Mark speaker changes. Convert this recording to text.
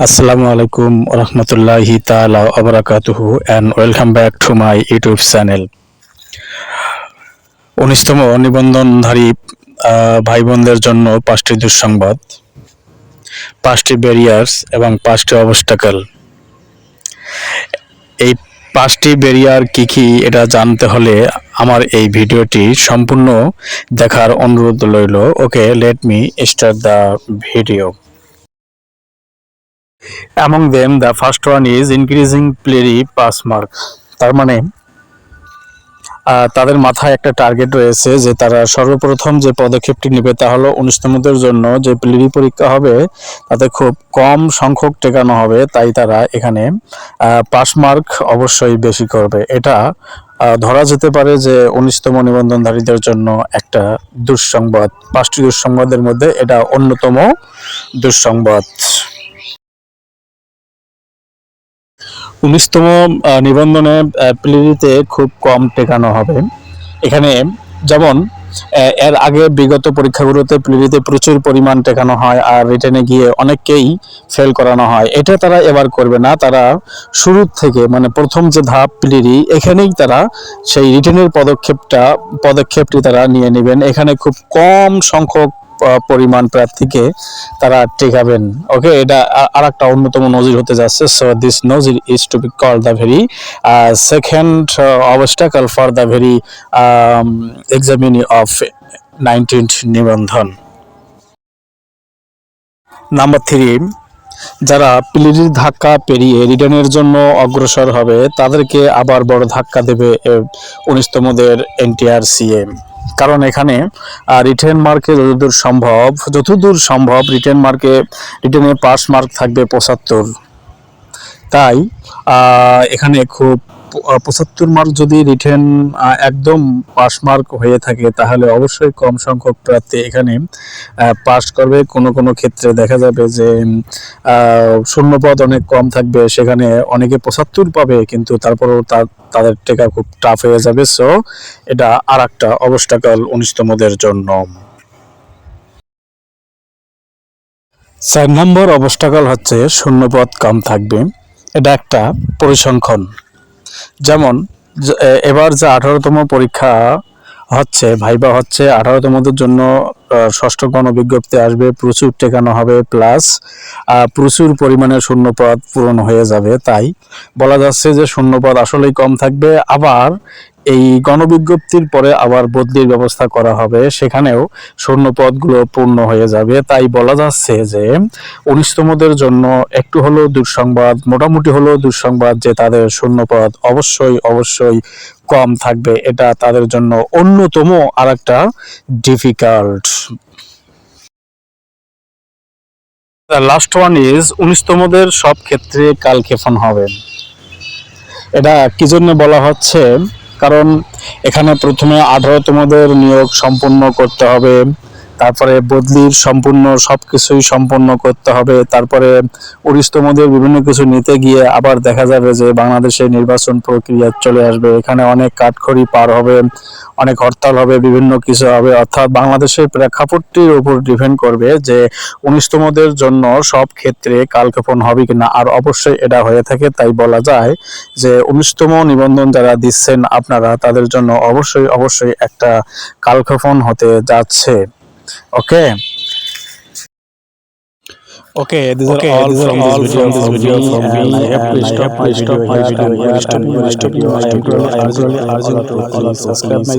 Speaker 1: Assalamu alaikum warahmatullahi ta'ala wabarakatuhu and welcome back to my YouTube channel. 19তম নিবন্ধনধারী ভাই বোনদের জন্য 5টি দুঃসংবাদ, 5টি ব্যারিয়ার্স এবং 5টি অবস্টাকেল। এই 5টি ব্যারিয়ার কি এটা জানতে হলে আমার এই ভিডিওটি সম্পূর্ণ দেখার অনুরোধ রইল। ওকে, let me start the video. Among them, the first one is increasing plenary pass mark. তার মানে তাদের মাথায় একটা টার্গেট রয়েছে যে তারা সর্বপ্রথম যে পদক্ষেপটি নেবে তা হলো 19তমদের জন্য যে প্লিরি পরীক্ষা হবে তাতে খুব কম সংখ্যক টেকানো হবে, তাই তারা এখানে পাস মার্ক অবশ্যই বেশি করবে। এটা ধরা যেতে পারে যে 19তম নিবন্ধনধারীদের জন্য একটা দুঃসংবাদ। 5টি দুঃসংবাদের মধ্যে এটা অন্যতম দুঃসংবাদ। 19তম নিবন্ধনে প্লিরিতে খুব কম টেকানো হবে। এখানে যেমন এর আগে বিগত পরীক্ষাগুলোতে প্লিরিতে প্রচুর পরিমাণ টেকানো হয় আর রিটেনে গিয়ে অনেককেই ফেল করানো হয়। এটা তারা এবার করবে না। তারা শুরু থেকে মানে প্রথম যে ধাপ প্লিরি, এখানেই তারা সেই রিটেনের পদক্ষেপটি তারা নিয়ে নেবেন। এখানে খুব কম সংখ্যক পরিমাণ প্রার্থীকে তারা টেকাবেন। ওকে, এটা আর একটা অন্যতম নজির হতে যাচ্ছে। সো দিস নজির is to be called the very second obstacle for the very examinee of 19th নিবন্ধন। নাম্বার 3, যারা প্লিরির ধাক্কা পেরিয়ে রিটার্নের জন্য অগ্রসর হবে তাদেরকে আবার বড় ধাক্কা দেবে 19তমদের NTRCA। কারণ এখানে রিটেন মার্কে যতদূর সম্ভব রিটেনে পাস মার্ক থাকবে 75। তাই এখানে খুব 75 মার্ক যদি রিটেন একদম পাস মার্ক হয়ে থাকে তাহলে অবশ্যই কম সংখ্যক প্রার্থী এখানে পাস করবে। কোনো ক্ষেত্রে দেখা যাবে যে শূন্যপদ অনেক কম থাকবে, সেখানে অনেকে 75 পাবে কিন্তু তারপরেও তাদের টেকা খুব টাফ হয়ে যাবে। সো এটা আর একটা অবস্টাকল 19তমদের জন্য। 4 নম্বর অবস্টাকল হচ্ছে শূন্যপদ কম থাকবে। এটা একটা পরিসংখ্যান। যেমন এবার যে 18তম পরীক্ষা হচ্ছে, ভাইবা হচ্ছে, 18তমদের জন্য ষষ্ঠ গণবিজ্ঞপ্তি আসবে, প্রচুর টেকানো হবে, প্লাস প্রচুর পরিমাণে শূন্যপদ পূরণ হয়ে যাবে। তাই বলা যাচ্ছে যে শূন্যপদ আসলেই কম থাকবে। আবার এই গণবিজ্ঞপ্তির পরে আবার বদলির ব্যবস্থা করা হবে, সেখানেও শূন্যপদগুলো পূর্ণ হয়ে যাবে। তাই বলা যাচ্ছে যে 19তমদের জন্য একটু হলেও দুঃসংবাদ, মোটামুটি হলেও দুঃসংবাদ যে তাদের শূন্যপদ অবশ্যই কম থাকবে। এটা তাদের জন্য অন্যতম আরেকটা ডিফিকাল্ট। লাস্ট ওয়ান ইজ 19তমদের সব ক্ষেত্রে কালক্ষেপণ হবে। এটা কি জন্য বলা হচ্ছে? কারণ এখানে প্রথমে 18তমদের নিয়োগ সম্পূর্ণ করতে হবে, তারপরে বদলির সবকিছুই সম্পূর্ণ করতে হবে, তারপরে 19তমদের বিভিন্ন কিছু নিতে গিয়ে আবার দেখা যাবে যে বাংলাদেশে নির্বাচন প্রক্রিয়া চলে আসবে। এখানে অনেক কাঠখড়ি পার হবে, অনেক হরতাল হবে, বিভিন্ন কিছু হবে। অর্থাৎ বাংলাদেশের প্রেক্ষাপটটির উপর ডিপেন্ড করবে যে 19তমদের জন্য সব ক্ষেত্রে কালক্ষেপণ হবে কিনা। আর অবশ্যই এটা হয়ে থাকে, তাই বলা যায় যে 19তম নিবন্ধন যারা দিচ্ছেন আপনারা, তাদের জন্য অবশ্যই একটা কালক্ষেপণ হতে যাচ্ছে। Okay, these are all from this video from me, and I have to stop my video here. I am urging you to please subscribe my